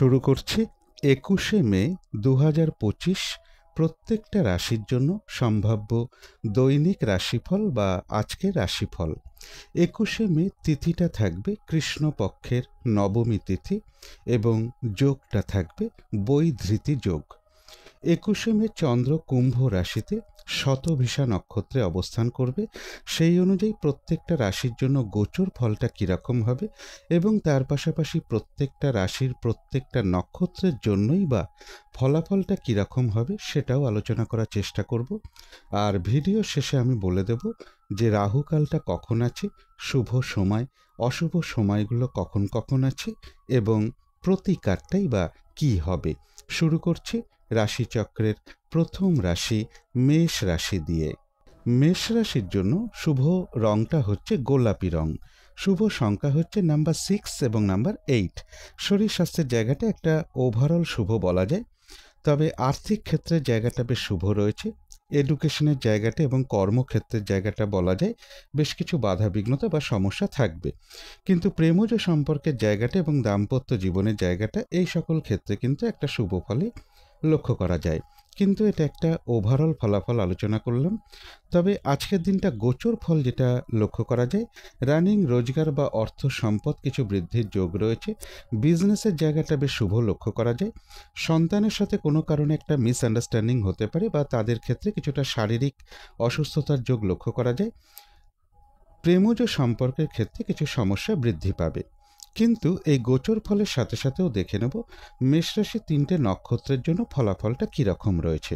শুরু করছি 21শে মে 2025 প্রত্যেকটা রাশির জন্য সম্ভাব্য দৈনিক রাশিফল বা আজকের রাশিফল। 21শে মে তিথিটা থাকবে কৃষ্ণপক্ষের নবমী তিথি এবং যোগটা থাকবে বৈধৃতি যোগ। 21শে মে চন্দ্র কুম্ভ রাশিতে শতভিষা নক্ষত্রে অবস্থান করবে। সেই অনুযায়ী প্রত্যেকটা রাশির জন্য গোচর ফলটা কীরকম হবে এবং তার পাশাপাশি প্রত্যেকটা রাশির প্রত্যেকটা নক্ষত্রের জন্যই বা ফলাফলটা কীরকম হবে সেটাও আলোচনা করার চেষ্টা করব। আর ভিডিও শেষে আমি বলে দেব যে রাহুকালটা কখন আছে, শুভ সময় অশুভ সময়গুলো কখন কখন আছে এবং প্রতিকারটাই বা কী হবে। শুরু করছি রাশিচক্রের প্রথম রাশি মেষ রাশি দিয়ে। মেষ রাশির জন্য শুভ রংটা হচ্ছে গোলাপি রং, শুভ সংখ্যা হচ্ছে নাম্বার 6 এবং নাম্বার 8। শরীর স্বাস্থ্যের জায়গাটা একটা ওভারঅল শুভ বলা যায়, তবে আর্থিক ক্ষেত্রের জায়গাটা বেশ শুভ রয়েছে। এডুকেশনের জায়গাটা এবং কর্মক্ষেত্রের জায়গাটা বলা যায় বেশ কিছু বাধা বিঘ্নতা বা সমস্যা থাকবে, কিন্তু প্রেমজ সম্পর্কের জায়গাটা এবং দাম্পত্য জীবনের জায়গাটা এই সকল ক্ষেত্রে কিন্তু একটা শুভ ফলই লক্ষ্য করা যায়। কিন্তু এটা একটা ওভারঅল ফলাফল আলোচনা করলাম। তবে আজকের দিনটা গোচর ফল যেটা লক্ষ্য করা যায়, রানিং রোজগার বা অর্থ সম্পদ কিছু বৃদ্ধির যোগ রয়েছে। বিজনেসের জায়গাটা বেশ শুভ লক্ষ্য করা যায়। সন্তানের সাথে কোনো কারণে একটা মিসআন্ডারস্ট্যান্ডিং হতে পারে বা তাদের ক্ষেত্রে কিছুটা শারীরিক অসুস্থতার যোগ লক্ষ্য করা যায়। প্রেমজ সম্পর্কের ক্ষেত্রে কিছু সমস্যা বৃদ্ধি পাবে। কিন্তু এই গোচর ফলের সাথে সাথেও দেখে নেব মেষরাশি 3টে নক্ষত্রের জন্য ফলাফলটা কীরকম রয়েছে।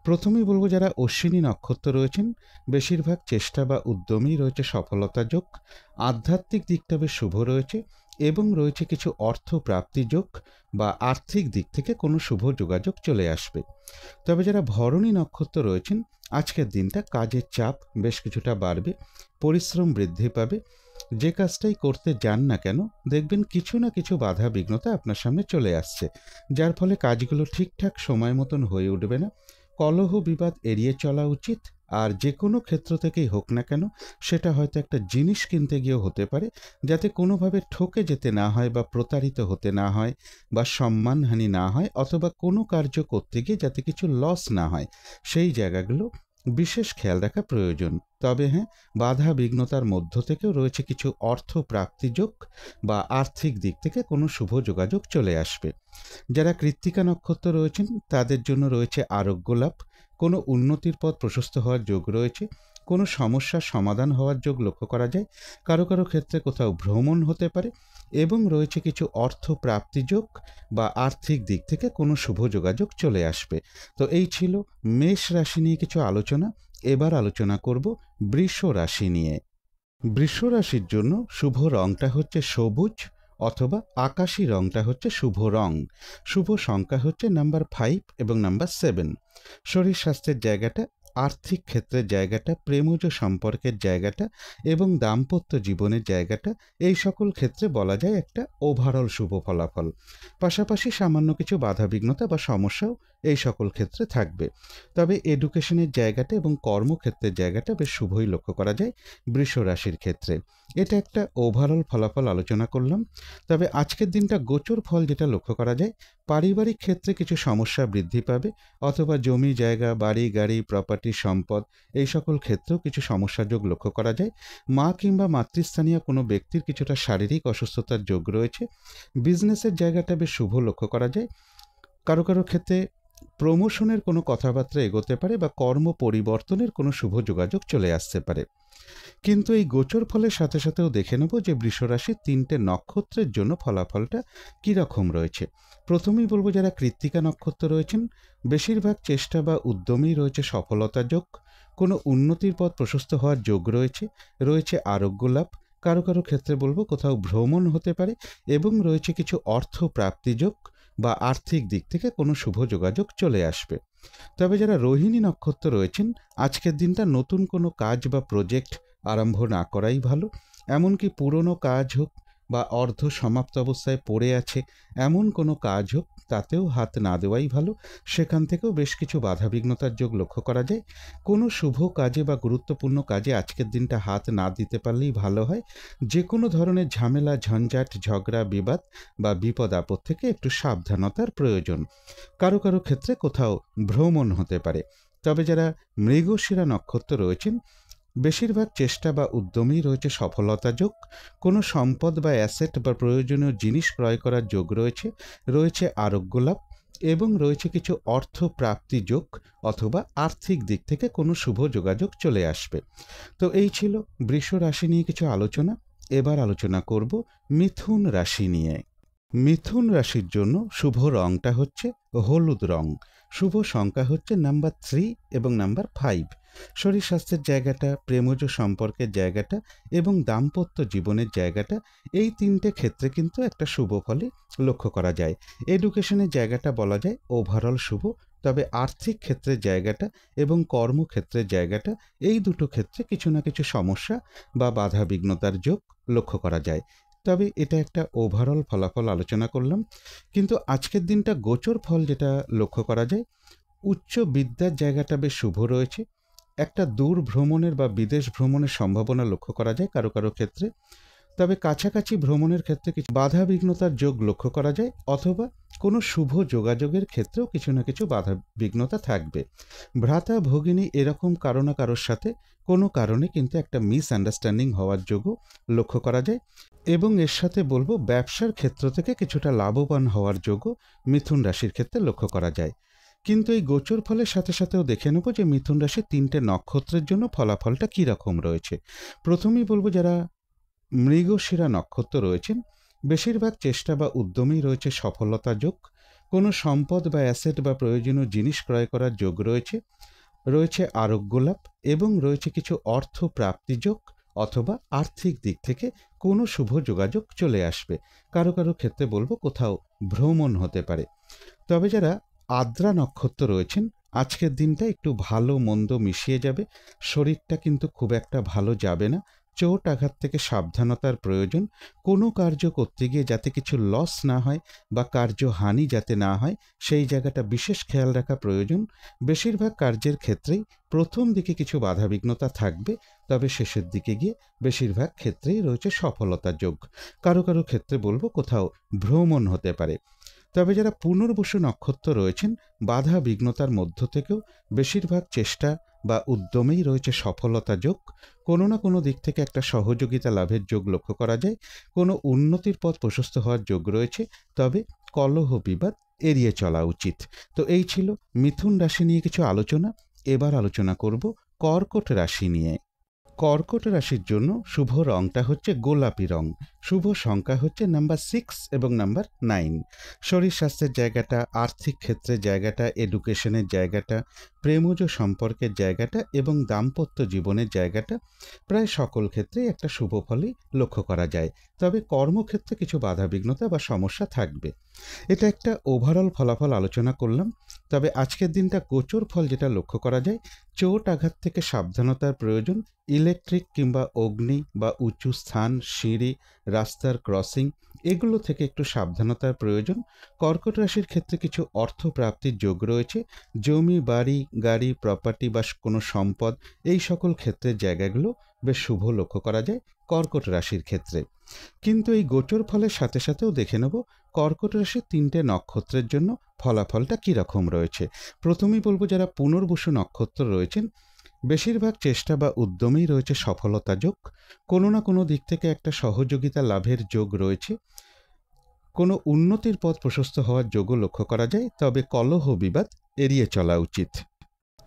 প্রথমেই বলবো যারা অশ্বিনী নক্ষত্র রয়েছেন, বেশিরভাগ চেষ্টা বা উদ্যমেই রয়েছে সফলতা যোগ। আধ্যাত্মিক দিকটা বেশ শুভ রয়েছে এবং রয়েছে কিছু অর্থ প্রাপ্তি যোগ বা আর্থিক দিক থেকে কোনো শুভ যোগাযোগ চলে আসবে। তবে যারা ভরণী নক্ষত্র রয়েছেন, আজকের দিনটা কাজের চাপ বেশ কিছুটা বাড়বে, পরিশ্রম বৃদ্ধি পাবে। যে কাজটাই করতে যান না কেন দেখবেন কিছু না কিছু বাধা বিঘ্নতা আপনার সামনে চলে আসছে, যার ফলে কাজগুলো ঠিকঠাক সময় মতন হয়ে উঠবে না। কলহ বিবাদ এড়িয়ে চলা উচিত। আর যে কোনো ক্ষেত্র থেকেই হোক না কেন, সেটা হয়তো একটা জিনিস কিনতে গিয়েও হতে পারে, যাতে কোনোভাবে ঠকে যেতে না হয় বা প্রতারিত হতে না হয় বা সম্মানহানি না হয়, অথবা কোনো কার্য করতে গিয়ে যাতে কিছু লস না হয়, সেই জায়গাগুলো বিশেষ খেয়াল রাখা প্রয়োজন। তবে হ্যাঁ, বাধা বিঘ্নতার মধ্য থেকেও রয়েছে কিছু অর্থ প্রাপ্তি যোগ বা আর্থিক দিক থেকে কোনো শুভ যোগাযোগ চলে আসবে। যারা কৃত্তিকা নক্ষত্র রয়েছেন তাদের জন্য রয়েছে আরোগ্য লাভ, কোনো উন্নতির পথ প্রশস্ত হওয়ার যোগ রয়েছে, কোনো সমস্যার সমাধান হওয়ার যোগ লক্ষ্য করা যায়। কারো কারো ক্ষেত্রে কোথাও ভ্রমণ হতে পারে এবং রয়েছে কিছু অর্থ প্রাপ্তি যোগ বা আর্থিক দিক থেকে কোনো শুভ যোগাযোগ চলে আসবে। তো এই ছিল মেষ রাশি নিয়ে কিছু আলোচনা। এবার আলোচনা করব বৃষ রাশি নিয়ে। বৃষ রাশির জন্য শুভ রংটা হচ্ছে সবুজ অথবা আকাশী রংটা হচ্ছে শুভ রং। শুভ সংখ্যা হচ্ছে নাম্বার 5 এবং নাম্বার 7। শরীর স্বাস্থ্যের জায়গাটা, আর্থিক ক্ষেত্রের জায়গাটা, প্রেমজ সম্পর্কের জায়গাটা এবং দাম্পত্য জীবনের জায়গাটা, এই সকল ক্ষেত্রে বলা যায় একটা ওভারঅল শুভ ফলাফল। পাশাপাশি সামান্য কিছু বাধা বিঘ্নতা বা সমস্যাও এই সকল ক্ষেত্রে থাকবে। তবে এডুকেশনের জায়গাটা এবং কর্মক্ষেত্রের জায়গাটা বেশ শুভই লক্ষ্য করা যায় বৃষ রাশির ক্ষেত্রে। এটা একটা ওভারঅল ফলাফল আলোচনা করলাম। তবে আজকের দিনটা গোচর ফল যেটা লক্ষ্য করা যায়, পারিবারিক ক্ষেত্রে কিছু সমস্যা বৃদ্ধি পাবে, অথবা জমি জায়গা, বাড়ি গাড়ি, প্রপার্টি, সম্পদ, এই সকল ক্ষেত্রেও কিছু সমস্যা যোগ লক্ষ্য করা যায়। মা কিংবা মাতৃস্থানীয় কোনো ব্যক্তির কিছুটা শারীরিক অসুস্থতার যোগ রয়েছে। বিজনেসের জায়গাটা বেশ শুভ লক্ষ্য করা যায়। কারো কারো ক্ষেত্রে প্রমোশনের কোনো কথাবার্তা এগোতে পারে বা কর্ম পরিবর্তনের কোনো শুভ যোগাযোগ চলে আসতে পারে। কিন্তু এই গোচর ফলের সাথে সাথেও দেখে নেব যে বৃষরাশির 3টে নক্ষত্রের জন্য ফলাফলটা কীরকম রয়েছে। প্রথমেই বলবো যারা কৃত্তিকা নক্ষত্র রয়েছেন, বেশিরভাগ চেষ্টা বা উদ্যমেই রয়েছে সফলতা যোগ, কোনো উন্নতির পথ প্রশস্ত হওয়ার যোগ রয়েছে, রয়েছে আরোগ্য লাভ। কারো কারো ক্ষেত্রে বলবো কোথাও ভ্রমণ হতে পারে এবং রয়েছে কিছু অর্থ প্রাপ্তি যোগ বা আর্থিক দিক থেকে কোনো শুভ যোগাযোগ চলে আসবে। তবে যারা রোহিণী নক্ষত্র রয়েছেন, আজকের দিনটা নতুন কোনো কাজ বা প্রজেক্ট আরম্ভ না করাই ভালো। এমনকি পুরনো কাজ হোক বা অর্ধ সমাপ্ত অবস্থায় পড়ে আছে এমন কোনো কাজ হোক তাতেও হাত না দেওয়াই ভালো। সেখান থেকেও বেশ কিছু বাধাবিঘ্নতার যোগ লক্ষ্য করা যায়। কোনো শুভ কাজে বা গুরুত্বপূর্ণ কাজে আজকের দিনটা হাত না দিতে পারলেই ভালো হয়। যে কোনো ধরনের ঝামেলা, ঝঞ্ঝাট, ঝগড়া, বিবাদ বা বিপদ আপদ থেকে একটু সাবধানতার প্রয়োজন। কারো কারো ক্ষেত্রে কোথাও ভ্রমণ হতে পারে। তবে যারা মৃগশিরা নক্ষত্র রয়েছেন, বেশিরভাগ চেষ্টা বা উদ্যমেই রয়েছে সফলতা যোগ। কোনো সম্পদ বা অ্যাসেট বা প্রয়োজনীয় জিনিস ক্রয় করার যোগ রয়েছে। রয়েছে আরোগ্য লাভ এবং রয়েছে কিছু অর্থ প্রাপ্তি যোগ, অথবা আর্থিক দিক থেকে কোনো শুভ যোগাযোগ চলে আসবে। তো এই ছিল বৃষ রাশি নিয়ে কিছু আলোচনা। এবার আলোচনা করব মিথুন রাশি নিয়ে। মিথুন রাশির জন্য শুভ রংটা হচ্ছে হলুদ রং। শুভ সংখ্যা হচ্ছে নাম্বার 3 এবং নাম্বার 5। শরীর স্বাস্থ্যের জায়গাটা, প্রেমজ সম্পর্কের জায়গাটা এবং দাম্পত্য জীবনের জায়গাটা, এই তিনটে ক্ষেত্রে কিন্তু একটা শুভ ফলই লক্ষ্য করা যায়। এডুকেশনের জায়গাটা বলা যায় ওভারঅল শুভ। তবে আর্থিক ক্ষেত্রের জায়গাটা এবং কর্মক্ষেত্রের জায়গাটা, এই দুটো ক্ষেত্রে কিছু না কিছু সমস্যা বা বাধা বিঘ্নতার যোগ লক্ষ্য করা যায়। তবে এটা একটা ওভারঅল ফলাফল আলোচনা করলাম। কিন্তু আজকের দিনটা গোচর ফল যেটা লক্ষ্য করা যায়, উচ্চ বিদ্যার জায়গাটা বেশ শুভ রয়েছে। একটা দূর ভ্রমণের বা বিদেশ ভ্রমণের সম্ভাবনা লক্ষ্য করা যায় কারো কারো ক্ষেত্রে। তবে কাছাকাছি ভ্রমণের ক্ষেত্রে কিছু বাধা বিঘ্নতার যোগ লক্ষ্য করা যায়, অথবা কোনো শুভ যোগাযোগের ক্ষেত্রেও কিছু না কিছু বাধা বিঘ্নতা থাকবে। ভ্রাতা ভগিনী এরকম কারো না কারোর সাথে কোনো কারণে কিন্তু একটা মিসআন্ডারস্ট্যান্ডিং হওয়ার যোগও লক্ষ্য করা যায়। এবং এর সাথে বলবো ব্যবসার ক্ষেত্র থেকে কিছুটা লাভবান হওয়ার যোগও মিথুন রাশির ক্ষেত্রে লক্ষ্য করা যায়। কিন্তু এই গোচর ফলের সাথে সাথেও দেখে নেব যে মিথুন রাশির 3টে নক্ষত্রের জন্য ফলাফলটা কী রকম রয়েছে। প্রথমেই বলবো যারা মৃগশিরা নক্ষত্র রয়েছেন, বেশিরভাগ চেষ্টা বা উদ্যমেই রয়েছে সফলতা যোগ। কোনো সম্পদ বা অ্যাসেট বা প্রয়োজনীয় জিনিস ক্রয় করার যোগ রয়েছে। রয়েছে আরোগ্য লাভ এবং রয়েছে কিছু অর্থ প্রাপ্তি যোগ, অথবা আর্থিক দিক থেকে কোনো শুভ যোগাযোগ চলে আসবে। কারো কারো ক্ষেত্রে বলবো কোথাও ভ্রমণ হতে পারে। তবে যারা আদ্রা নক্ষত্র রয়েছেন, আজকের দিনটা একটু ভালো মন্দ মিশিয়ে যাবে। শরীরটা কিন্তু খুব একটা ভালো যাবে না। চোট আঘাত থেকে সাবধানতার প্রয়োজন। কোনো কার্য করতে গিয়ে যাতে কিছু লস না হয় বা কার্যহানি যাতে না হয়, সেই জায়গাটা বিশেষ খেয়াল রাখা প্রয়োজন। বেশিরভাগ কার্যের ক্ষেত্রেই প্রথম দিকে কিছু বাধাবিঘ্নতা থাকবে, তবে শেষের দিকে গিয়ে বেশিরভাগ ক্ষেত্রেই রয়েছে সফলতার যোগ। কারো কারো ক্ষেত্রে বলবো কোথাও ভ্রমণ হতে পারে। তবে যারা পুনর্বসু নক্ষত্র রয়েছেন, বাধা বিঘ্নতার মধ্য থেকেও বেশিরভাগ চেষ্টা বা উদ্যমেই রয়েছে সফলতা যোগ। কোনো না কোনো দিক থেকে একটা সহযোগিতা লাভের যোগ লক্ষ্য করা যায়। কোনো উন্নতির পথ প্রশস্ত হওয়ার যোগ রয়েছে। তবে কলহ বিবাদ এড়িয়ে চলা উচিত। তো এই ছিল মিথুন রাশি নিয়ে কিছু আলোচনা। এবার আলোচনা করব কর্কট রাশি নিয়ে। কর্কট রাশির জন্য শুভ রংটা হচ্ছে গোলাপি রং। শুভ সংখ্যা হচ্ছে নাম্বার 6 এবং নাম্বার 9। শরীর স্বাস্থ্যের জায়গাটা, আর্থিক ক্ষেত্রের জায়গাটা, এডুকেশনের জায়গাটা, প্রেমজ সম্পর্কের জায়গাটা এবং দাম্পত্য জীবনের জায়গাটা, প্রায় সকল ক্ষেত্রেই একটা শুভ ফলই লক্ষ্য করা যায়। তবে কর্মক্ষেত্রে কিছু বাধাবিঘ্নতা বা সমস্যা থাকবে। এটা একটা ওভারঅল ফলাফল আলোচনা করলাম। তবে আজকের দিনটা গোচর ফল যেটা লক্ষ্য করা যায়, চোট আঘাত থেকে সাবধানতার প্রয়োজন। ইলেকট্রিক কিংবা অগ্নি বা উঁচু স্থান, সিঁড়ি, রাস্তার ক্রসিং, এগুলো থেকে একটু সাবধানতার প্রয়োজন। কর্কট রাশির ক্ষেত্রে কিছু অর্থ প্রাপ্তির যোগ রয়েছে। জমি, বাড়ি, গাড়ি, প্রপার্টি বা কোনো সম্পদ, এই সকল ক্ষেত্রের জায়গাগুলো বেশ শুভ লক্ষ্য করা যায় কর্কট রাশির ক্ষেত্রে। কিন্তু এই গোচর ফলের সাথে সাথেও দেখে নেব কর্কট রাশির 3টে নক্ষত্রের জন্য ফলাফলটা কীরকম রয়েছে। প্রথমেই বলবো যারা পুনর্বসু নক্ষত্র রয়েছেন, বেশিরভাগ চেষ্টা বা উদ্যমেই রয়েছে সফলতা যোগ। কোনো না কোনো দিক থেকে একটা সহযোগিতা লাভের যোগ রয়েছে। কোনো উন্নতির পথ প্রশস্ত হওয়ার যোগও লক্ষ্য করা যায়। তবে কলহ বিবাদ এড়িয়ে চলা উচিত।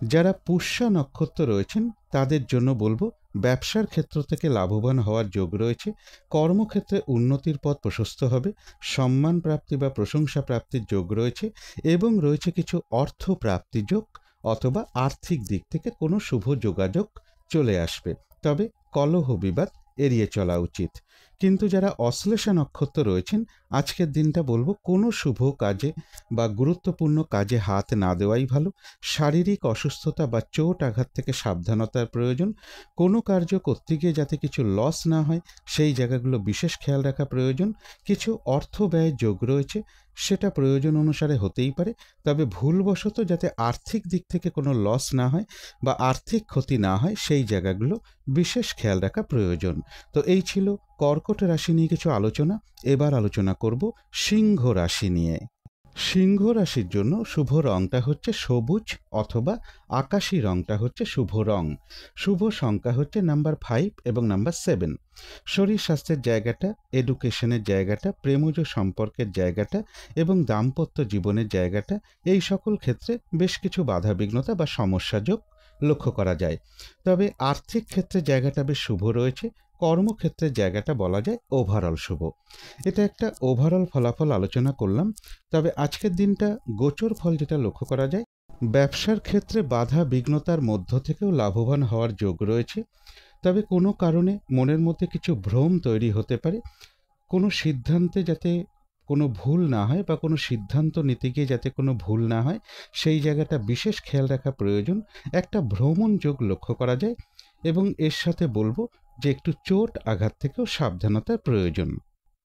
যারা পুষ্যা নক্ষত্র রয়েছেন, তাদের জন্য বলবো ব্যবসার ক্ষেত্র থেকে লাভবান হওয়ার যোগ রয়েছে। কর্মক্ষেত্রে উন্নতির পথ প্রশস্ত হবে। সম্মান প্রাপ্তি বা প্রশংসা প্রাপ্তির যোগ রয়েছে এবং রয়েছে কিছু অর্থ প্রাপ্তি যোগ, অথবা আর্থিক দিক থেকে কোনো শুভ যোগাযোগ চলে আসবে। তবে কলহ বিবাদ এড়িয়ে চলা উচিত। কিন্তু যারা অশ্লেষা নক্ষত্র রয়েছেন, আজকের দিনটা বলবো কোনো শুভ কাজে বা গুরুত্বপূর্ণ কাজে হাত না দেওয়াই ভালো। শারীরিক অসুস্থতা বা চোট আঘাত থেকে সাবধানতার প্রয়োজন। কোনো কার্য করতে গিয়ে যাতে কিছু লস না হয় সেই জায়গাগুলো বিশেষ খেয়াল রাখা প্রয়োজন। কিছু অর্থ ব্যয়ের যোগ রয়েছে, সেটা প্রয়োজন অনুসারে হতেই পারে, তবে ভুলবশত যাতে আর্থিক দিক থেকে কোনো লস না হয় বা আর্থিক ক্ষতি না হয় সেই জায়গাগুলো বিশেষ খেয়াল রাখা প্রয়োজন। তো এই ছিল কর্কট রাশি নিয়ে কিছু আলোচনা। এবার আলোচনা করব সিংহ রাশি নিয়ে। সিংহ রাশির জন্য শুভ রংটা হচ্ছে সবুজ অথবা আকাশি রংটা হচ্ছে শুভ রং। শুভ সংখ্যা হচ্ছে নাম্বার 5 এবং নাম্বার 7। শরীর স্বাস্থ্যের জায়গাটা, এডুকেশনের জায়গাটা, প্রেমজ সম্পর্কের জায়গাটা এবং দাম্পত্য জীবনের জায়গাটা, এই সকল ক্ষেত্রে বেশ কিছু বাধাবিঘ্নতা বা সমস্যাযোগ লক্ষ্য করা যায়। তবে আর্থিক ক্ষেত্রে জায়গাটা বেশ শুভ রয়েছে। কর্মক্ষেত্রের জায়গাটা বলা যায় ওভারঅল শুভ। এটা একটা ওভারঅল ফলাফল আলোচনা করলাম। তবে আজকের দিনটা গোচর ফল যেটা লক্ষ্য করা যায়, ব্যবসার ক্ষেত্রে বাধা বিঘ্নতার মধ্য থেকেও লাভবান হওয়ার যোগ রয়েছে। তবে কোনো কারণে মনের মধ্যে কিছু ভ্রম তৈরি হতে পারে। কোনো সিদ্ধান্তে যাতে কোনো ভুল না হয় বা কোনো সিদ্ধান্ত নিতে গিয়ে যাতে কোনো ভুল না হয় সেই জায়গাটা বিশেষ খেয়াল রাখা প্রয়োজন। একটা ভ্রমণ যোগ লক্ষ্য করা যায় এবং এর সাথে বলবো যে একটু চোট আঘাত থেকেও সাবধানতার প্রয়োজন।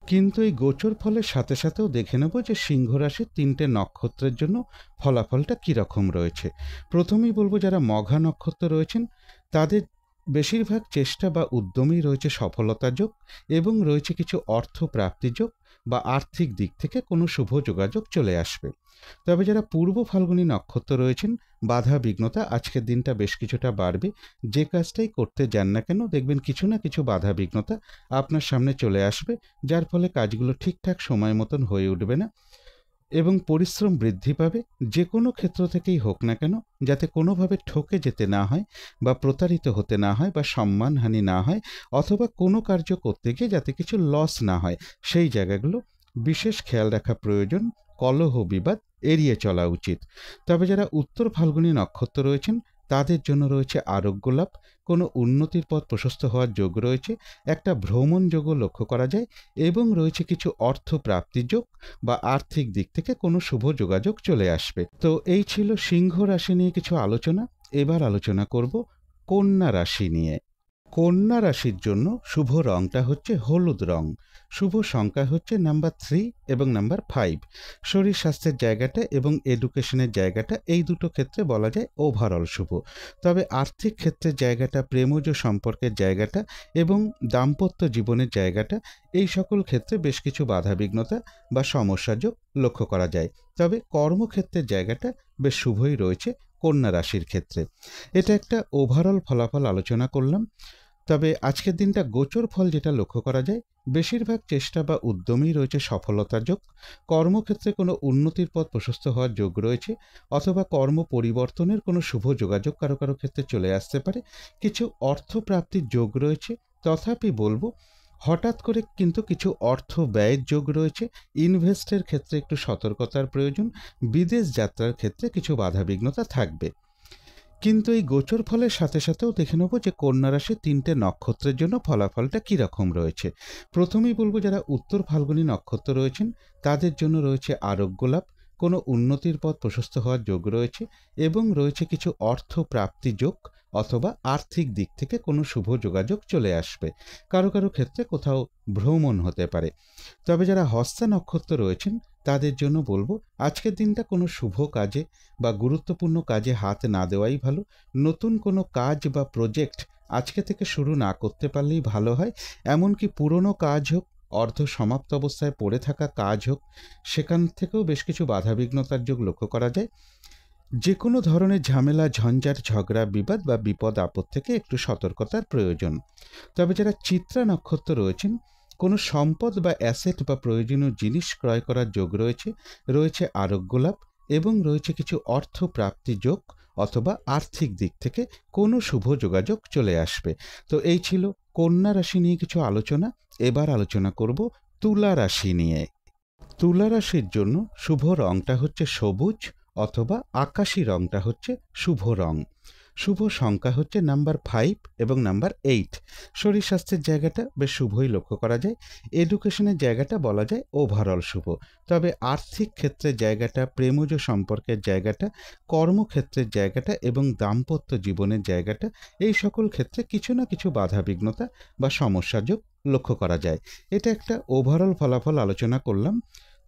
কিন্তু এই গোচর ফলের সাথে সাথেও দেখে নেব যে সিংহ রাশির 3টে নক্ষত্রের জন্য ফলাফলটা কীরকম রয়েছে। প্রথমেই বলবো যারা মঘা নক্ষত্র রয়েছেন তাদের বেশিরভাগ চেষ্টা বা উদ্যমেই রয়েছে সফলতা যোগ এবং রয়েছে কিছু অর্থ প্রাপ্তি যোগ বা আর্থিক দিক থেকে কোনো শুভ যোগাযোগ চলে আসবে। তবে যারা পূর্ব ফাল্গুনী নক্ষত্র রয়েছেন, বাধা বিঘ্নতা আজকের দিনটা বেশ কিছুটা বাড়বে। যে কাজটাই করতে যান না কেন দেখবেন কিছু না কিছু বাধা বিঘ্নতা আপনার সামনে চলে আসবে, যার ফলে কাজগুলো ঠিকঠাক সময় মতন হয়ে উঠবে না এবং পরিশ্রম বৃদ্ধি পাবে। যে কোনো ক্ষেত্র থেকেই হোক না কেন যাতে কোনোভাবে ঠকে যেতে না হয় বা প্রতারিত হতে না হয় বা সম্মানহানি না হয় অথবা কোনো কার্য করতে গিয়ে যাতে কিছু লস না হয় সেই জায়গাগুলো বিশেষ খেয়াল রাখা প্রয়োজন। কলহ বিবাদ এড়িয়ে চলা উচিত। তবে যারা উত্তর ফাল্গুনী নক্ষত্র রয়েছেন তাদের জন্য রয়েছে আরোগ্য লাভ, কোনো উন্নতির পথ প্রশস্ত হওয়ার যোগ রয়েছে, একটা ভ্রমণ যোগও লক্ষ্য করা যায় এবং রয়েছে কিছু অর্থ প্রাপ্তির যোগ বা আর্থিক দিক থেকে কোনো শুভ যোগাযোগ চলে আসবে। তো এই ছিল সিংহ রাশি নিয়ে কিছু আলোচনা। এবার আলোচনা করব কন্যা রাশি নিয়ে। কন্যা রাশির জন্য শুভ রংটা হচ্ছে হলুদ রং। শুভ সংখ্যা হচ্ছে নাম্বার 3 এবং নাম্বার 5। শরীর স্বাস্থ্যের জায়গাটা এবং এডুকেশনের জায়গাটা এই দুটো ক্ষেত্রে বলা যায় ওভারঅল শুভ। তবে আর্থিক ক্ষেত্রের জায়গাটা, প্রেমজ সম্পর্কের জায়গাটা এবং দাম্পত্য জীবনের জায়গাটা, এই সকল ক্ষেত্রে বেশ কিছু বাধাবিঘ্নতা বা সমস্যাযোগ লক্ষ্য করা যায়। তবে কর্মক্ষেত্রের জায়গাটা বেশ শুভই রয়েছে কন্যা রাশির ক্ষেত্রে। এটা একটা ওভারঅল ফলাফল আলোচনা করলাম। তবে আজকের দিনটা গোচর ফল যেটা লক্ষ্য করা যায়, বেশিরভাগ চেষ্টা বা উদ্যমেই রয়েছে সফলতার যোগ। কর্মক্ষেত্রে কোনো উন্নতির পথ প্রশস্ত হওয়ার যোগ রয়েছে অথবা কর্ম পরিবর্তনের কোনো শুভ যোগাযোগ কারো কারো ক্ষেত্রে চলে আসতে পারে। কিছু অর্থ প্রাপ্তির যোগ রয়েছে, তথাপি বলবো হঠাৎ করে কিন্তু কিছু অর্থ ব্যয়ের যোগ রয়েছে। ইনভেস্টের ক্ষেত্রে একটু সতর্কতার প্রয়োজন। বিদেশ যাত্রার ক্ষেত্রে কিছু বাধাবিঘ্নতা থাকবে। কিন্তু এই গোচর ফলের সাথে সাথেও দেখে নেব যে কন্যা রাশির 3টে নক্ষত্রের জন্য ফলাফলটা কীরকম রয়েছে। প্রথমেই বলবো যারা উত্তর ফাল্গুনী নক্ষত্র রয়েছেন তাদের জন্য রয়েছে আরোগ্য লাভ, কোনো উন্নতির পথ প্রশস্ত হওয়ার যোগ রয়েছে এবং রয়েছে কিছু অর্থ প্রাপ্তি যোগ অথবা আর্থিক দিক থেকে কোনো শুভ যোগাযোগ চলে আসবে। কারো কারো ক্ষেত্রে কোথাও ভ্রমণ হতে পারে। তবে যারা হস্তা নক্ষত্র রয়েছেন তাদের জন্য বলবো আজকের দিনটা কোনো শুভ কাজে বা গুরুত্বপূর্ণ কাজে হাত না দেওয়াই ভালো। নতুন কোনো কাজ বা প্রজেক্ট আজকে থেকে শুরু না করতে পারলেই ভালো হয়। এমনকি পুরনো কাজ হোক, অর্ধ সমাপ্ত অবস্থায় পড়ে থাকা কাজ হোক, সেখান থেকেও বেশ কিছু বাধাবিঘ্নতার যোগ লক্ষ্য করা যায়। যে কোনো ধরনের ঝামেলা, ঝঞ্ঝাট, ঝগড়া, বিবাদ বা বিপদ আপদ থেকে একটু সতর্কতার প্রয়োজন। তবে যারা চিত্রা নক্ষত্র রয়েছেন কোনো সম্পদ বা অ্যাসেট বা প্রয়োজনীয় জিনিস ক্রয় করার যোগ রয়েছে, রয়েছে আরোগ্য লাভ এবং রয়েছে কিছু অর্থ প্রাপ্তি যোগ অথবা আর্থিক দিক থেকে কোনো শুভ যোগাযোগ চলে আসবে। তো এই ছিল কন্যা রাশি নিয়ে কিছু আলোচনা। এবার আলোচনা করব তুলা রাশি নিয়ে। তুলা রাশির জন্য শুভ রংটা হচ্ছে সবুজ অথবা আকাশি রংটা হচ্ছে শুভ রং। শুভ সংখ্যা হচ্ছে নাম্বার 5 এবং নাম্বার 8। শরীর স্বাস্থ্যের জায়গাটা বেশ শুভই লক্ষ্য করা যায়। এডুকেশনের জায়গাটা বলা যায় ওভারঅল শুভ। তবে আর্থিক ক্ষেত্রের জায়গাটা, প্রেমজ সম্পর্কের জায়গাটা, কর্মক্ষেত্রের জায়গাটা এবং দাম্পত্য জীবনের জায়গাটা, এই সকল ক্ষেত্রে কিছু না কিছু বাধাবিঘ্নতা বা সমস্যাযোগ লক্ষ্য করা যায়। এটা একটা ওভারঅল ফলাফল আলোচনা করলাম।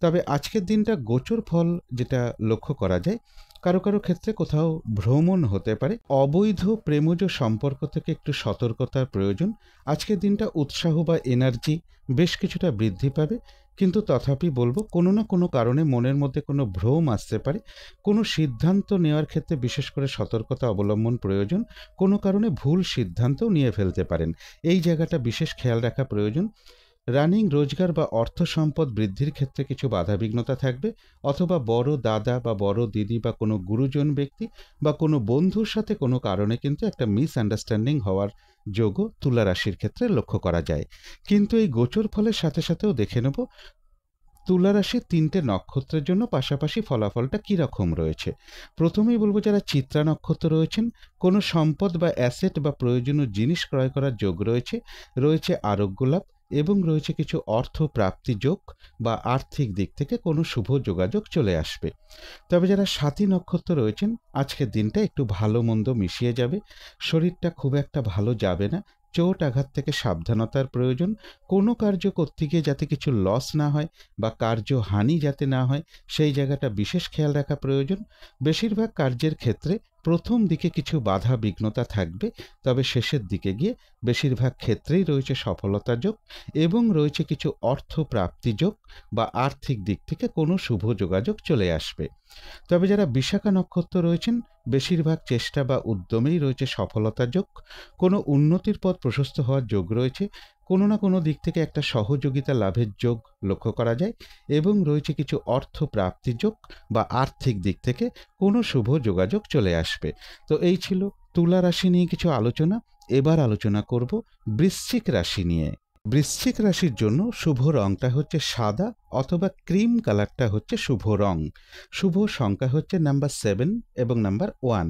তবে আজকের দিনটা গোচর ফল যেটা লক্ষ্য করা যায়, কারো কারো ক্ষেত্রে কোথাও ভ্রমণ হতে পারে। অবৈধ প্রেমজ সম্পর্ক থেকে একটু সতর্কতার প্রয়োজন। আজকের দিনটা উৎসাহ বা এনার্জি বেশ কিছুটা বৃদ্ধি পাবে, কিন্তু তথাপি বলবো কোনো না কোনো কারণে মনের মধ্যে কোনো ভ্রম আসতে পারে। কোনো সিদ্ধান্ত নেওয়ার ক্ষেত্রে বিশেষ করে সতর্কতা অবলম্বন প্রয়োজন। কোনো কারণে ভুল সিদ্ধান্তও নিয়ে ফেলতে পারেন, এই জায়গাটা বিশেষ খেয়াল রাখা প্রয়োজন। রানিং রোজগার বা অর্থ সম্পদ বৃদ্ধির ক্ষেত্রে কিছু বাধাবিঘ্নতা থাকবে, অথবা বড় দাদা বা বড় দিদি বা কোনো গুরুজন ব্যক্তি বা কোনো বন্ধুর সাথে কোনো কারণে কিন্তু একটা মিসআন্ডারস্ট্যান্ডিং হওয়ার যোগও তুলা রাশির ক্ষেত্রে লক্ষ্য করা যায়। কিন্তু এই গোচর ফলের সাথে সাথেও দেখে নেব তুলা রাশির 3টে নক্ষত্রের জন্য পাশাপাশি ফলাফলটা কীরকম রয়েছে। প্রথমেই বলবো যারা চিত্রা নক্ষত্র রয়েছেন, কোনো সম্পদ বা অ্যাসেট বা প্রয়োজনীয় জিনিস ক্রয় করার যোগ রয়েছে, রয়েছে আরোগ্য লাভ এবং রয়েছে কিছু অর্থ প্রাপ্তি যোগ বা আর্থিক দিক থেকে কোনো শুভ যোগাযোগ চলে আসবে। তবে যারা সাথী নক্ষত্র রয়েছেন, আজকের দিনটা একটু ভালো মন্দ মিশিয়ে যাবে। শরীরটা খুব একটা ভালো যাবে না, চোট আঘাত থেকে সাবধানতার প্রয়োজন। কোনো কার্য করতে গিয়ে যাতে কিছু লস না হয় বা কার্য হানি যাতে না হয়, সেই জায়গাটা বিশেষ খেয়াল রাখা প্রয়োজন। বেশিরভাগ কার্যের ক্ষেত্রে প্রথম দিকে কিছু বাধা বিঘ্নতা থাকবে, তবে শেষের দিকে গিয়ে বেশিরভাগ ক্ষেত্রেই রয়েছে সফলতা যোগ এবং রয়েছে কিছু অর্থ প্রাপ্তি যোগ বা আর্থিক দিক থেকে কোনো শুভ যোগাযোগ চলে আসবে। তবে যারা বিশাখা নক্ষত্র রয়েছেন, বেশিরভাগ চেষ্টা বা উদ্যমেই রয়েছে সফলতা যোগ, কোনো উন্নতির পথ প্রশস্ত হওয়ার যোগ রয়েছে, কোনো না কোনো দিক থেকে একটা সহযোগিতা লাভের যোগ লক্ষ্য করা যায় এবং রয়েছে কিছু অর্থ প্রাপ্তি যোগ বা আর্থিক দিক থেকে কোনো শুভ যোগাযোগ চলে আসবে। তো এই ছিল তুলা রাশি নিয়ে কিছু আলোচনা। এবার আলোচনা করব বৃশ্চিক রাশি নিয়ে। বৃশ্চিক রাশির জন্য শুভ রংটা হচ্ছে সাদা অথবা ক্রিম কালারটা হচ্ছে শুভ রং। শুভ সংখ্যা হচ্ছে নাম্বার 7 এবং নাম্বার 1।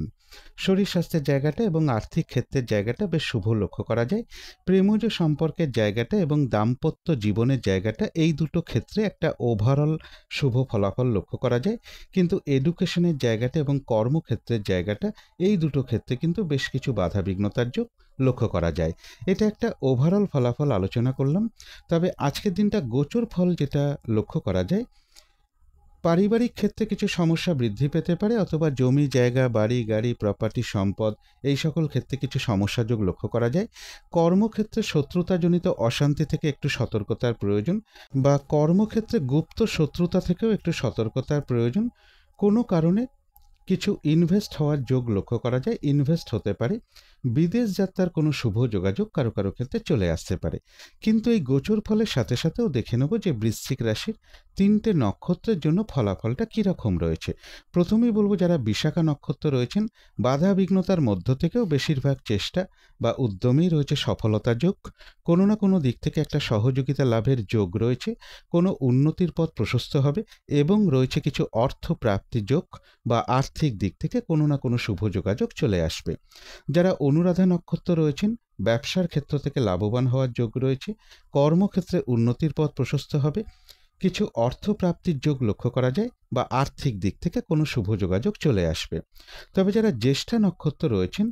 শরীর স্বাস্থ্যের জায়গাটা এবং আর্থিক ক্ষেত্রের জায়গাটা বেশ শুভ লক্ষ্য করা যায়। প্রেমজ সম্পর্কের জায়গাটা এবং দাম্পত্য জীবনের জায়গাটা, এই দুটো ক্ষেত্রে একটা ওভারঅল শুভ ফলাফল লক্ষ্য করা যায়। কিন্তু এডুকেশনের জায়গাটা এবং কর্মক্ষেত্রের জায়গাটা, এই দুটো ক্ষেত্রে কিন্তু বেশ কিছু বাধাবিঘ্নতার যোগ লক্ষ্য করা যায়। এটা একটা ওভারঅল ফলাফল আলোচনা করলাম। তবে আজকের দিনটা গোচর ফল যেটা লক্ষ্য করা যায়, পারিবারিক ক্ষেত্রে কিছু সমস্যা বৃদ্ধি পেতে পারে, অথবা জমি জায়গা বাড়ি গাড়ি প্রপার্টি সম্পদ এই সকল ক্ষেত্রে কিছু সমস্যা যোগ লক্ষ্য করা যায়। কর্মক্ষেত্রে শত্রুতাজনিত অশান্তি থেকে একটু সতর্কতার প্রয়োজন, বা কর্মক্ষেত্রে গুপ্ত শত্রুতা থেকেও একটু সতর্কতার প্রয়োজন। কোনো কারণে কিছু ইনভেস্ট হওয়ার যোগ লক্ষ্য করা যায়, ইনভেস্ট হতে পারে। বিদেশ যাত্রার কোনো শুভ যোগাযোগ কারো কারো ক্ষেত্রে চলে আসতে পারে। কিন্তু এই গোচর ফলের সাথে সাথেও দেখে নেব যে বৃশ্চিক রাশির 3টে নক্ষত্রের জন্য ফলাফলটা কীরকম রয়েছে। প্রথমেই বলবো যারা বিশাখা নক্ষত্র রয়েছেন, বাধা বিঘ্নতার মধ্য থেকেও বেশিরভাগ চেষ্টা বা উদ্যমেই রয়েছে সফলতা যোগ। কোনো না কোনো দিক থেকে একটা সহযোগিতা লাভের যোগ রয়েছে, কোনো উন্নতির পথ প্রশস্ত হবে এবং রয়েছে কিছু অর্থ প্রাপ্তি যোগ বা আর্থিক দিক থেকে কোনো না কোনো শুভ যোগাযোগ চলে আসবে। যারা অনুরাধা নক্ষত্র রয়েছেন, ব্যবসার ক্ষেত্র থেকে লাভবান হওয়ার যোগ রয়েছে, কর্মক্ষেত্রে উন্নতির পথ প্রশস্ত হবে, কিছু অর্থ প্রাপ্তির যোগ লক্ষ্য করা যায় বা আর্থিক দিক থেকে কোনো শুভ যোগাযোগ চলে আসবে। তবে যারা জ্যেষ্ঠা নক্ষত্র রয়েছেন,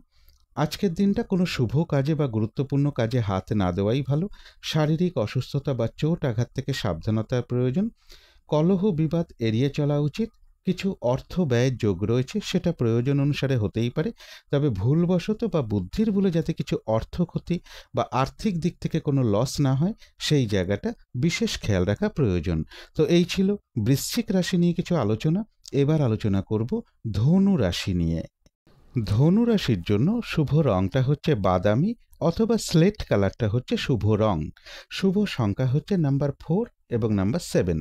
আজকের দিনটা কোনো শুভ কাজে বা গুরুত্বপূর্ণ কাজে হাত না দেওয়াই ভালো। শারীরিক অসুস্থতা বা চোট আঘাত থেকে সাবধানতার প্রয়োজন। কলহ বিবাদ এড়িয়ে চলা উচিত। কিছু অর্থ ব্যয়ের যোগ রয়েছে, সেটা প্রয়োজন অনুসারে হতেই পারে, তবে ভুলবশত বা বুদ্ধির ভুলে যাতে কিছু অর্থ ক্ষতি বা আর্থিক দিক থেকে কোনো লস না হয়, সেই জায়গাটা বিশেষ খেয়াল রাখা প্রয়োজন। তো এই ছিল বৃশ্চিক রাশি নিয়ে কিছু আলোচনা। এবার আলোচনা করব ধনু রাশি নিয়ে। ধনু রাশির জন্য শুভ রংটা হচ্ছে বাদামি অথবা স্লেট কালারটা হচ্ছে শুভ রং। শুভ সংখ্যা হচ্ছে নাম্বার 4 এবং নাম্বার 7।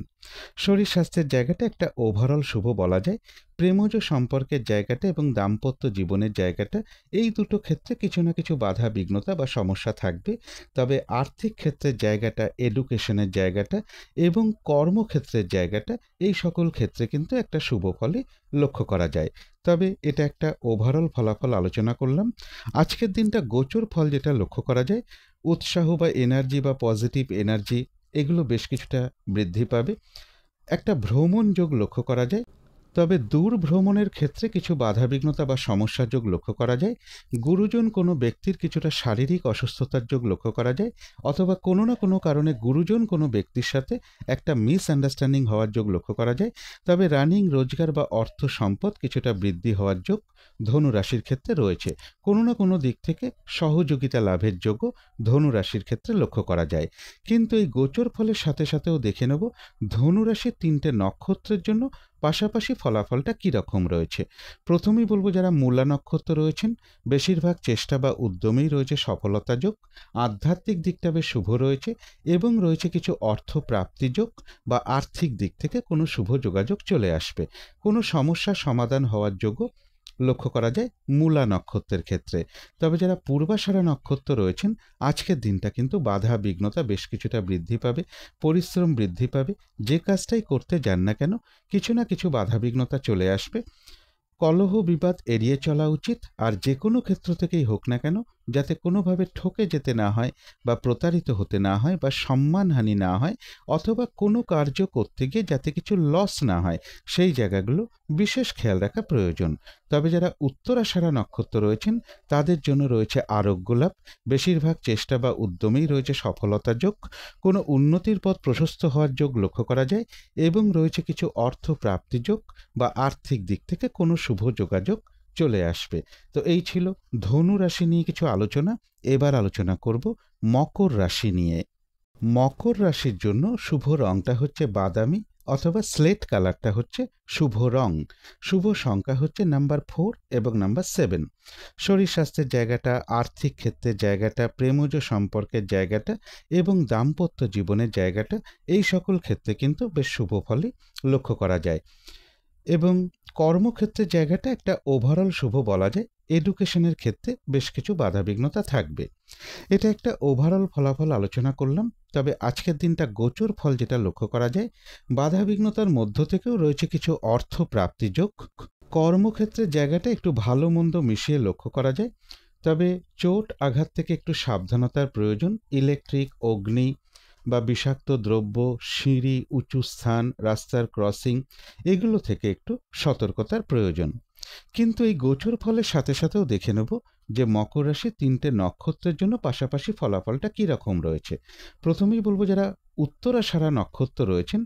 শরীর স্বাস্থ্যের জায়গাটা একটা ওভারঅল শুভ বলা যায়। প্রেমজ সম্পর্কের জায়গাটা এবং দাম্পত্য জীবনের জায়গাটা, এই দুটো ক্ষেত্রে কিছু না কিছু বাধা বিঘ্নতা বা সমস্যা থাকবে। তবে আর্থিক ক্ষেত্রের জায়গাটা, এডুকেশনের জায়গাটা এবং কর্মক্ষেত্রের জায়গাটা, এই সকল ক্ষেত্রে কিন্তু একটা শুভ ফলই লক্ষ্য করা যায়। তবে এটা একটা ওভারঅল ফলাফল আলোচনা করলাম। আজকের দিনটা গোচর ফল যেটা লক্ষ্য করা যায়, উৎসাহ বা এনার্জি বা পজিটিভ এনার্জি এগুলো বেশ কিছুটা বৃদ্ধি পাবে। একটা ভ্রমণ যোগ লক্ষ্য করা যায়, তবে দূর ভ্রমণের ক্ষেত্রে কিছু বাধাবিঘ্নতা বা সমস্যার যোগ লক্ষ্য করা যায়। গুরুজন কোনো ব্যক্তির কিছুটা শারীরিক অসুস্থতার যোগ লক্ষ্য করা যায়, অথবা কোনো না কোনো কারণে গুরুজন কোনো ব্যক্তির সাথে একটা মিসআন্ডারস্ট্যান্ডিং হওয়ার যোগ লক্ষ্য করা যায়। তবে রানিং রোজগার বা অর্থ সম্পদ কিছুটা বৃদ্ধি হওয়ার যোগ ধনু রাশির ক্ষেত্রে রয়েছে। কোনো না কোনো দিক থেকে সহযোগিতা লাভের যোগও ধনু রাশির ক্ষেত্রে লক্ষ্য করা যায়। কিন্তু এই গোচর ফলের সাথে সাথেও দেখে নেব ধনু রাশির 3টে নক্ষত্রের জন্য পাশাপাশি ফলাফলটা কী রকম রয়েছে। প্রথমেই বলবো, যারা মূলা নক্ষত্র রয়েছেন, বেশিরভাগ চেষ্টা বা উদ্যমেই রয়েছে সফলতা যোগ, আধ্যাত্মিক দিকটা বেশ শুভ রয়েছে, এবং রয়েছে কিছু অর্থ প্রাপ্তি যোগ বা আর্থিক দিক থেকে কোনো শুভ যোগাযোগ চলে আসবে। কোনো সমস্যার সমাধান হওয়ার যোগও লক্ষ্য করা যায় মূলা নক্ষত্রের ক্ষেত্রে। তবে যারা পূর্বাষাঢ়া নক্ষত্র রয়েছেন, আজকের দিনটা কিন্তু বাধা বিঘ্নতা বেশ কিছুটা বৃদ্ধি পাবে, পরিশ্রম বৃদ্ধি পাবে। যে কাজটাই করতে যান না কেন, কিছু না কিছু বাধা বিঘ্নতা চলে আসবে। কলহ বিবাদ এড়িয়ে চলা উচিত, আর যে কোনো ক্ষেত্র থেকেই হোক না কেন যাতে কোনোভাবে ঠকে যেতে না হয় বা প্রতারিত হতে না হয় বা সম্মানহানি না হয়, অথবা কোনো কার্য করতে গিয়ে যাতে কিছু লস না হয়, সেই জায়গাগুলো বিশেষ খেয়াল রাখা প্রয়োজন। তবে যারা উত্তরাষাঢ়া নক্ষত্র রয়েছেন, তাদের জন্য রয়েছে আরোগ্য লাভ, বেশিরভাগ চেষ্টা বা উদ্যমেই রয়েছে সফলতা যোগ, কোনো উন্নতির পথ প্রশস্ত হওয়ার যোগ লক্ষ্য করা যায়, এবং রয়েছে কিছু অর্থ প্রাপ্তি যোগ বা আর্থিক দিক থেকে কোনো শুভ যোগাযোগ চলে আসবে। তো এই ছিল ধনু রাশি নিয়ে কিছু আলোচনা। এবার আলোচনা করব মকর রাশি নিয়ে। মকর রাশির জন্য শুভ রংটা হচ্ছে বাদামি অথবা স্লেট কালারটা হচ্ছে শুভ রং। শুভ সংখ্যা হচ্ছে নাম্বার 4 এবং নাম্বার 7। শরীর স্বাস্থ্যের জায়গাটা, আর্থিক ক্ষেত্রের জায়গাটা, প্রেমজ সম্পর্কের জায়গাটা এবং দাম্পত্য জীবনের জায়গাটা, এই সকল ক্ষেত্রে কিন্তু বেশ শুভ ফলই লক্ষ্য করা যায়। এবং কর্মক্ষেত্রের জায়গাটা একটা ওভারঅল শুভ বলা যায়। এডুকেশনের ক্ষেত্রে বেশ কিছু বাধাবিঘ্নতা থাকবে। এটা একটা ওভারঅল ফলাফল আলোচনা করলাম। তবে আজকের দিনটা গোচর ফল যেটা লক্ষ্য করা যায়, বাধাবিঘ্নতার মধ্য থেকেও রয়েছে কিছু অর্থ প্রাপ্তি যোগ। কর্মক্ষেত্রের জায়গাটা একটু ভালো মন্দ মিশিয়ে লক্ষ্য করা যায়, তবে চোট আঘাত থেকে একটু সাবধানতার প্রয়োজন। ইলেকট্রিক, অগ্নি বা বিষাক্ত দ্রব্য, সিঁড়ি, উঁচু স্থান, রাস্তার ক্রসিং, এগুলো থেকে একটু সতর্কতার প্রয়োজন। কিন্তু এই গোচর ফলের সাথে সাথেও দেখে নেব যে মকর রাশি 3টে নক্ষত্রের জন্য পাশাপাশি ফলাফলটা কী রকম রয়েছে। প্রথমেই বলবো, যারা উত্তরাষাঢ়া নক্ষত্র রয়েছেন,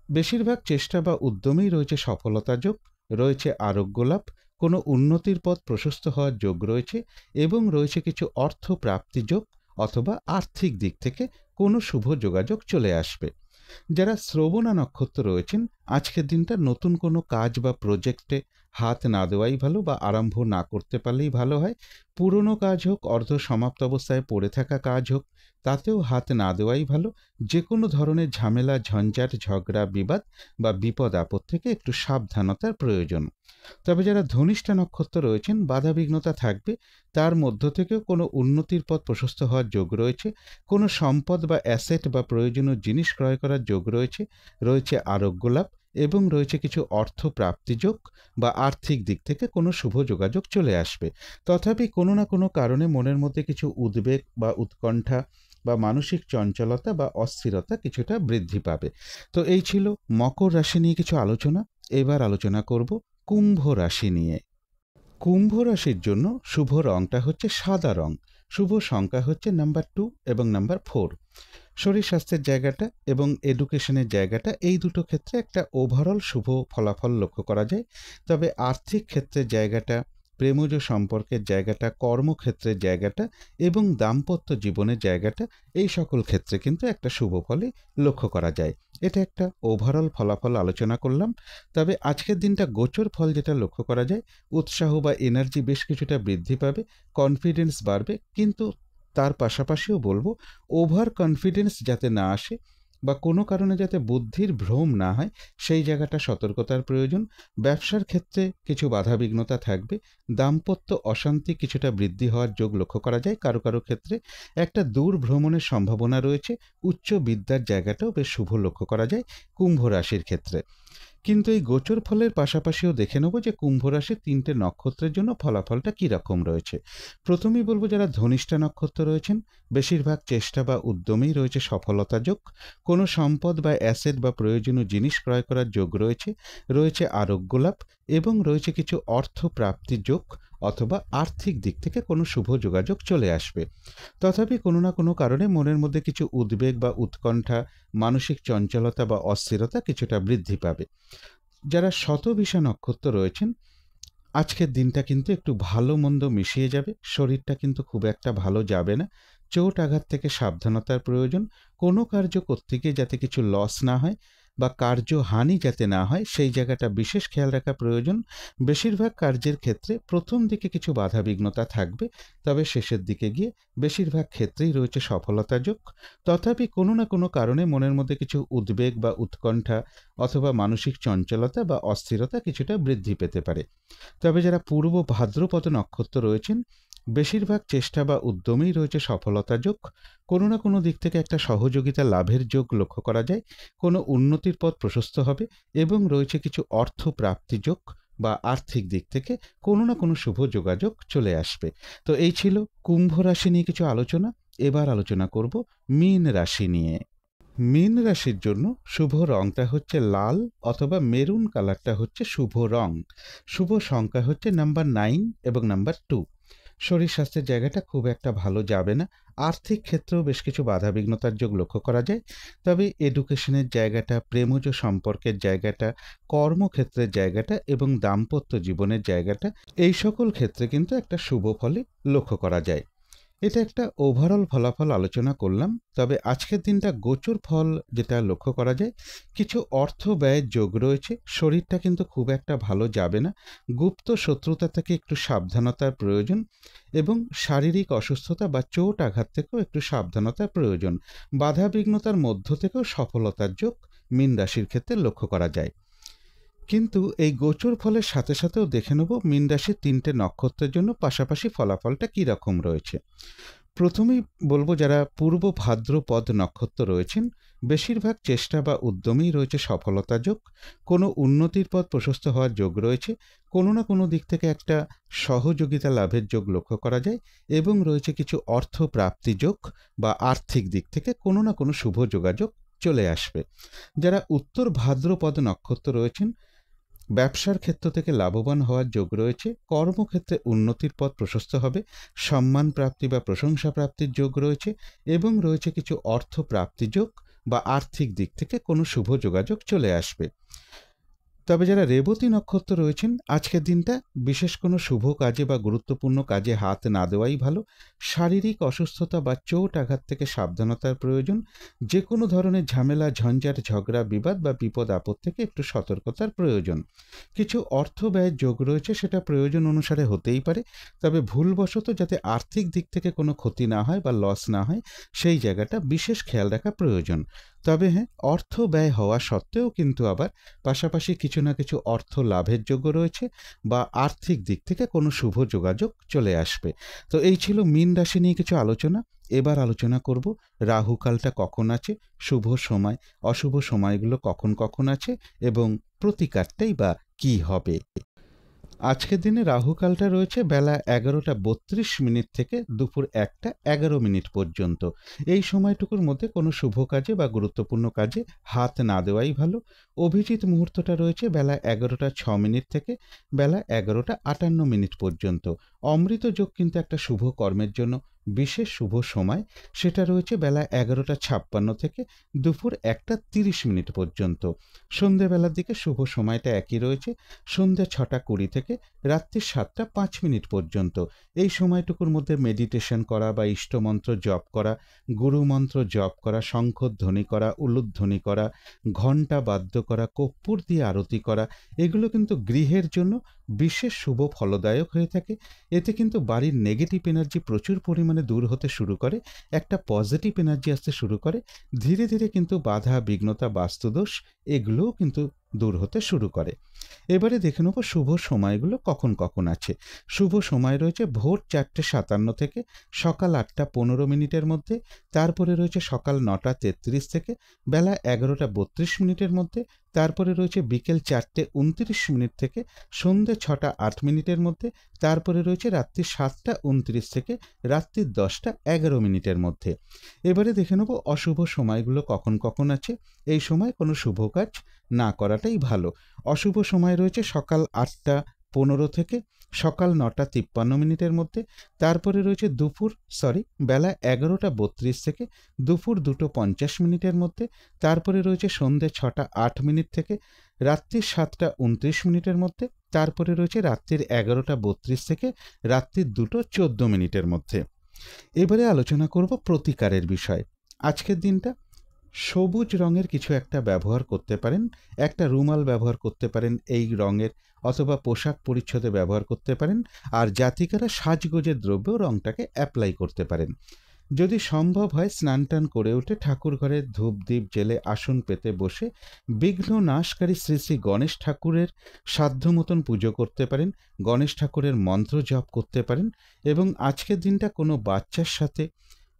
বেশিরভাগ চেষ্টা বা উদ্যমেই রয়েছে সফলতা যোগ, রয়েছে আরোগ্য লাভ, কোনো উন্নতির পথ প্রশস্ত হওয়ার যোগ রয়েছে, এবং রয়েছে কিছু অর্থ প্রাপ্তি যোগ অথবা আর্থিক দিক থেকে কোনো শুভ যোগাযোগ চলে আসবে। যারা শ্রবণা নক্ষত্র রয়েছেন, আজকের দিনটা নতুন কোনো কাজ বা প্রজেক্টে হাত না দেওয়াই ভালো, বা আরম্ভ না করতে পারলেই ভালো হয়। পুরনো কাজ হোক, অর্ধ সমাপ্ত অবস্থায় পড়ে থাকা কাজ হোক, তাতেও হাত না দেওয়াই ভালো। যে কোনো ধরনের ঝামেলা, ঝঞ্ঝাট, ঝগড়া, বিবাদ বা বিপদ আপদ থেকে একটু সাবধানতার প্রয়োজন। তবে যারা ধনিষ্ঠা নক্ষত্র রয়েছেন, বাধাবিঘ্নতা থাকবে, তার মধ্য থেকেও কোনো উন্নতির পথ প্রশস্ত হওয়ার যোগ রয়েছে, কোনো সম্পদ বা অ্যাসেট বা প্রয়োজনীয় জিনিস ক্রয় করার যোগ রয়েছে, রয়েছে আরোগ্য লাভ, এবং রয়েছে কিছু অর্থ প্রাপ্তি যোগ বা আর্থিক দিক থেকে কোনো শুভ যোগাযোগ চলে আসবে। তথাপি কোনো না কোনো কারণে মনের মধ্যে কিছু উদ্বেগ বা উৎকণ্ঠা বা মানসিক চঞ্চলতা বা অস্থিরতা কিছুটা বৃদ্ধি পাবে। তো এই ছিল মকর রাশি নিয়ে কিছু আলোচনা। এবার আলোচনা করব কুম্ভ রাশি নিয়ে। কুম্ভ রাশির জন্য শুভ রংটা হচ্ছে সাদা রং। শুভ সংখ্যা হচ্ছে নাম্বার 2 এবং নাম্বার 4। শরীর স্বাস্থ্যের জায়গাটা এবং এডুকেশনের জায়গাটা, এই দুটো ক্ষেত্রে একটা ওভারঅল শুভ ফলাফল লক্ষ্য করা যায়। তবে আর্থিক ক্ষেত্রের জায়গাটা, প্রেমজ সম্পর্কের জায়গাটা, কর্মক্ষেত্রের জায়গাটা এবং দাম্পত্য জীবনের জায়গাটা, এই সকল ক্ষেত্রে কিন্তু একটা শুভ ফলই লক্ষ্য করা যায়। এটা একটা ওভারঅল ফলাফল আলোচনা করলাম। তবে আজকের দিনটা গোচর ফল যেটা লক্ষ্য করা যায়, উৎসাহ বা এনার্জি বেশ কিছুটা বৃদ্ধি পাবে, কনফিডেন্স বাড়বে, কিন্তু তার পাশাপাশিও বলবো ওভার কনফিডেন্স যাতে না আসে বা কোনো কারণে যাতে বুদ্ধির ভ্রম না হয়, সেই জায়গাটা সতর্কতার প্রয়োজন। ব্যবসার ক্ষেত্রে কিছু বাধাবিঘ্নতা থাকবে, দাম্পত্য অশান্তি কিছুটা বৃদ্ধি হওয়ার যোগ লক্ষ্য করা যায়। কারো কারো ক্ষেত্রে একটা দূর ভ্রমণের সম্ভাবনা রয়েছে। উচ্চ বিদ্যার জায়গাটাও বেশ শুভ লক্ষ্য করা যায় কুম্ভ রাশির ক্ষেত্রে। কিন্তু এই গোচর ফলের পাশাপাশিও দেখে নেব যে কুম্ভ রাশির 3টে নক্ষত্রের জন্য ফলাফলটা কী রকম রয়েছে। প্রথমেই বলবো, যারা ধনিষ্ঠা নক্ষত্র রয়েছেন বেশিরভাগ চেষ্টা বা উদ্যমেই রয়েছে সফলতা যোগ, কোনো সম্পদ বা অ্যাসেট বা প্রয়োজনীয় জিনিস ক্রয় করার যোগ রয়েছে, রয়েছে আরোগ্য লাভ এবং রয়েছে কিছু অর্থ প্রাপ্তির যোগ অথবা আর্থিক দিক থেকে কোনো শুভ যোগাযোগ চলে আসবে। তথাপি কোনো না কোনো কারণে মনের মধ্যে কিছু উদ্বেগ বা উৎকণ্ঠা, মানসিক চঞ্চলতা বা অস্থিরতা কিছুটা বৃদ্ধি পাবে। যারা শতভিষা নক্ষত্র রয়েছেন আজকের দিনটা কিন্তু একটু ভালো মন্দ মিশিয়ে যাবে, শরীরটা কিন্তু খুব একটা ভালো যাবে না, চোট আঘাত থেকে সাবধানতার প্রয়োজন, কোনো কার্য করতে গিয়ে যাতে কিছু লস না হয় বা কার্য হানি যাতে না হয় সেই জায়গাটা বিশেষ খেয়াল রাখা প্রয়োজন। বেশিরভাগ কার্যের ক্ষেত্রে প্রথম দিকে কিছু বাধাবিঘ্নতা থাকবে, তবে শেষের দিকে গিয়ে বেশিরভাগ ক্ষেত্রেই রয়েছে সফলতা যোগ। তথাপি কোনো না কোনো কারণে মনের মধ্যে কিছু উদ্বেগ বা উৎকণ্ঠা অথবা মানসিক চঞ্চলতা বা অস্থিরতা কিছুটা বৃদ্ধি পেতে পারে। তবে যারা পূর্ব ভাদ্রপদ নক্ষত্র রয়েছেন বেশিরভাগ চেষ্টা বা উদ্যমেই রয়েছে সফলতা যোগ, কোনো না কোনো দিক থেকে একটা সহযোগিতা লাভের যোগ লক্ষ্য করা যায়, কোনো উন্নতির পথ প্রশস্ত হবে এবং রয়েছে কিছু অর্থ প্রাপ্তি যোগ বা আর্থিক দিক থেকে কোনো না কোনো শুভ যোগাযোগ চলে আসবে। তো এই ছিল কুম্ভ রাশি নিয়ে কিছু আলোচনা। এবার আলোচনা করব মীন রাশি নিয়ে। মীন রাশির জন্য শুভ রংটা হচ্ছে লাল অথবা মেরুন কালারটা হচ্ছে শুভ রং। শুভ সংখ্যা হচ্ছে নাম্বার 9 এবং নাম্বার 2। শরীর স্বাস্থ্যের জায়গাটা খুব একটা ভালো যাবে না, আর্থিক ক্ষেত্রেও বেশ কিছু বাধাবিঘ্নতার যোগ লক্ষ্য করা যায়। তবে এডুকেশনের জায়গাটা, প্রেমজ সম্পর্কের জায়গাটা, কর্মক্ষেত্রের জায়গাটা এবং দাম্পত্য জীবনের জায়গাটা, এই সকল ক্ষেত্রে কিন্তু একটা শুভ ফলই লক্ষ্য করা যায়। এটা একটা ওভারঅল ফলাফল আলোচনা করলাম। তবে আজকের দিনটা গোচর ফল যেটা লক্ষ্য করা যায়, কিছু অর্থ ব্যয়ের যোগ রয়েছে, শরীরটা কিন্তু খুব একটা ভালো যাবে না, গুপ্ত শত্রুতা থেকে একটু সাবধানতার প্রয়োজন এবং শারীরিক অসুস্থতা বা চোট আঘাত থেকেও একটু সাবধানতার প্রয়োজন। বাধাবিঘ্নতার মধ্য থেকেও সফলতার যোগ মীন রাশির ক্ষেত্রে লক্ষ্য করা যায়। কিন্তু এই গোচর ফলের সাথে সাথেও দেখে নেব মীন রাশির 3টে নক্ষত্রের জন্য পাশাপাশি ফলাফলটা কী রকম রয়েছে। প্রথমেই বলবো, যারা পূর্ব ভাদ্রপদ নক্ষত্র রয়েছেন বেশিরভাগ চেষ্টা বা উদ্যমেই রয়েছে সফলতা যোগ, কোনো উন্নতির পথ প্রশস্ত হওয়ার যোগ রয়েছে, কোনো না কোনো দিক থেকে একটা সহযোগিতা লাভের যোগ লক্ষ্য করা যায় এবং রয়েছে কিছু অর্থ প্রাপ্তি যোগ বা আর্থিক দিক থেকে কোনো না কোনো শুভ যোগাযোগ চলে আসবে। যারা উত্তর ভাদ্রপদ নক্ষত্র রয়েছেন ব্যবসার ক্ষেত্র থেকে লাভবান হওয়ার যোগ রয়েছে, কর্মক্ষেত্রে উন্নতির পথ প্রশস্ত হবে, সম্মান প্রাপ্তি বা প্রশংসা প্রাপ্তির যোগ রয়েছে এবং রয়েছে কিছু অর্থ প্রাপ্তি যোগ বা আর্থিক দিক থেকে কোনো শুভ যোগাযোগ চলে আসবে। তবে যারা রেবতী নক্ষত্র রয়েছেন আজকের দিনটা বিশেষ কোনো শুভ কাজে বা গুরুত্বপূর্ণ কাজে হাত না দেওয়াই ভালো। শারীরিক অসুস্থতা বা চোট আঘাত থেকে সাবধানতার প্রয়োজন। যে কোনো ধরনের ঝামেলা, ঝঞ্ঝাট, ঝগড়া, বিবাদ বা বিপদ আপদ থেকে একটু সতর্কতার প্রয়োজন। কিছু অর্থ ব্যয়ের যোগ রয়েছে, সেটা প্রয়োজন অনুসারে হতেই পারে, তবে ভুলবশত যাতে আর্থিক দিক থেকে কোনো ক্ষতি না হয় বা লস না হয় সেই জায়গাটা বিশেষ খেয়াল রাখা প্রয়োজন। তবে হ্যাঁ, অর্থ ব্যয় হওয়া সত্ত্বেও কিন্তু আবার পাশাপাশি কিছু না কিছু অর্থ লাভের যোগ্য রয়েছে বা আর্থিক দিক থেকে কোনো শুভ যোগাযোগ চলে আসবে। তো এই ছিল মীন রাশি নিয়ে কিছু আলোচনা। এবার আলোচনা করব রাহুকালটা কখন আছে, শুভ সময় অশুভ সময়গুলো কখন কখন আছে এবং প্রতিকারটাই বা কী হবে। আজকের দিনে রাহুকালটা রয়েছে বেলা 11:32 থেকে দুপুর 1:11 পর্যন্ত। এই সময়টুকুর মধ্যে কোনো শুভ কাজে বা গুরুত্বপূর্ণ কাজে হাত না দেওয়াই ভালো। অভিজিৎ মুহূর্তটা রয়েছে বেলা 11:06 থেকে বেলা 11:58 পর্যন্ত। অমৃত যোগ কিন্তু একটা শুভ কর্মের জন্য বিশেষ শুভ সময়, সেটা রয়েছে বেলা 11:56 থেকে দুপুর 1:30 পর্যন্ত। সন্ধেবেলার দিকে শুভ সময়টা একই রয়েছে, সন্ধ্যে 6:20 থেকে রাত্রি 7:05 পর্যন্ত। এই সময়টুকুর মধ্যে মেডিটেশন করা বা ইষ্টমন্ত্র জপ করা, গুরুমন্ত্র জপ করা, শঙ্খধ্বনি করা, উলুধ্বনি করা, ঘণ্টা বাদ্য করা, কর্পূর দিয়ে আরতি করা, এগুলো কিন্তু গৃহের জন্য বিশেষ শুভ ফলদায়ক হয়ে থাকে। এতে কিন্তু বাড়ির নেগেটিভ এনার্জি প্রচুর পরিমাণে দূর হতে শুরু করে, একটা পজিটিভ এনার্জি আসতে শুরু করে। ধীরে ধীরে কিন্তু বাধা বিঘ্নতা, বাস্তুদোষ এগুলোও কিন্তু দূর হতে শুরু করে। এবারে দেখে নেব শুভ সময়গুলো কখন কখন আছে। শুভ সময় রয়েছে ভোর 4:57 থেকে সকাল 8:15 মধ্যে, তারপরে রয়েছে সকাল 9:33 থেকে বেলা 11:32 মধ্যে, তারপরে রয়েছে বিকেল 4:29 থেকে সন্ধ্যে 6:08 মধ্যে, তারপরে রয়েছে রাত্রি 7:29 থেকে রাত্রি 10:11 মধ্যে। এবারে দেখে নেব অশুভ সময়গুলো কখন কখন আছে। এই সময় কোনো শুভ কাজ না করাটাই ভালো। অশুভ সময় রয়েছে সকাল 8:15 থেকে সকাল 9:53 মধ্যে, তারপরে রয়েছে বেলা 11:32 থেকে দুপুর 2:50 মধ্যে, তারপরে রয়েছে সন্ধ্যে 6:08 থেকে রাত্রি 7:29 মধ্যে, তারপরে রয়েছে রাত্রির 11:32 থেকে রাত্রির 2:14 মধ্যে। এবারে আলোচনা করব প্রতিকারের বিষয়। আজকের দিনটা সবুজ রঙের কিছু একটা ব্যবহার করতে পারেন, একটা রুমাল ব্যবহার করতে পারেন এই রঙের, অথবা পোশাক পরিচ্ছদে ব্যবহার করতে পারেন। আর জাতিকারা সাজগোজের দ্রব্য রঙটাকে অ্যাপ্লাই করতে পারেন। যদি সম্ভব হয় স্নান টান করে উঠে ঠাকুর ঘরে ধূপ দ্বীপ জেলে আসন পেতে বসে বিঘ্ন নাশকারী শ্রী শ্রী গণেশ ঠাকুরের সাধ্য মতন পুজো করতে পারেন, গণেশ ঠাকুরের মন্ত্র জপ করতে পারেন। এবং আজকের দিনটা কোনো বাচ্চার সাথে,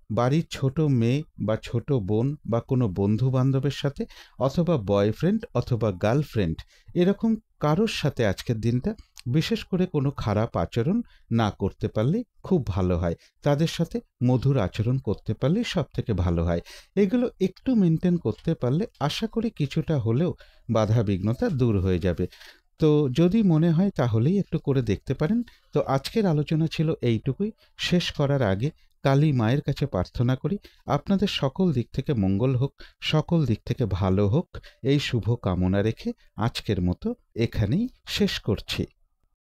বাড়ির ছোট মেয়ে বা ছোট বোন বা কোনো বন্ধু বান্ধবের সাথে, অথবা বয়ফ্রেন্ড অথবা গার্লফ্রেন্ড, এরকম কারোর সাথে আজকের দিনটা বিশেষ করে কোনো খারাপ আচরণ না করতে পারলে খুব ভালো হয়। তাদের সাথে মধুর আচরণ করতে পারলে সব থেকে ভালো হয়। এগুলো একটু মেনটেন করতে পারলে আশা করি কিছুটা হলেও বাধা বিঘ্নতা দূর হয়ে যাবে। তো যদি মনে হয় তাহলেই একটু করে দেখতে পারেন। তো আজকের আলোচনা ছিল এইটুকুই। শেষ করার আগে কালী মায়ের কাছে প্রার্থনা করি আপনাদের সকল দিক থেকে মঙ্গল হোক, সকল দিক থেকে ভালো হোক, এই শুভ কামনা রেখে আজকের মতো এখানেই শেষ করছি।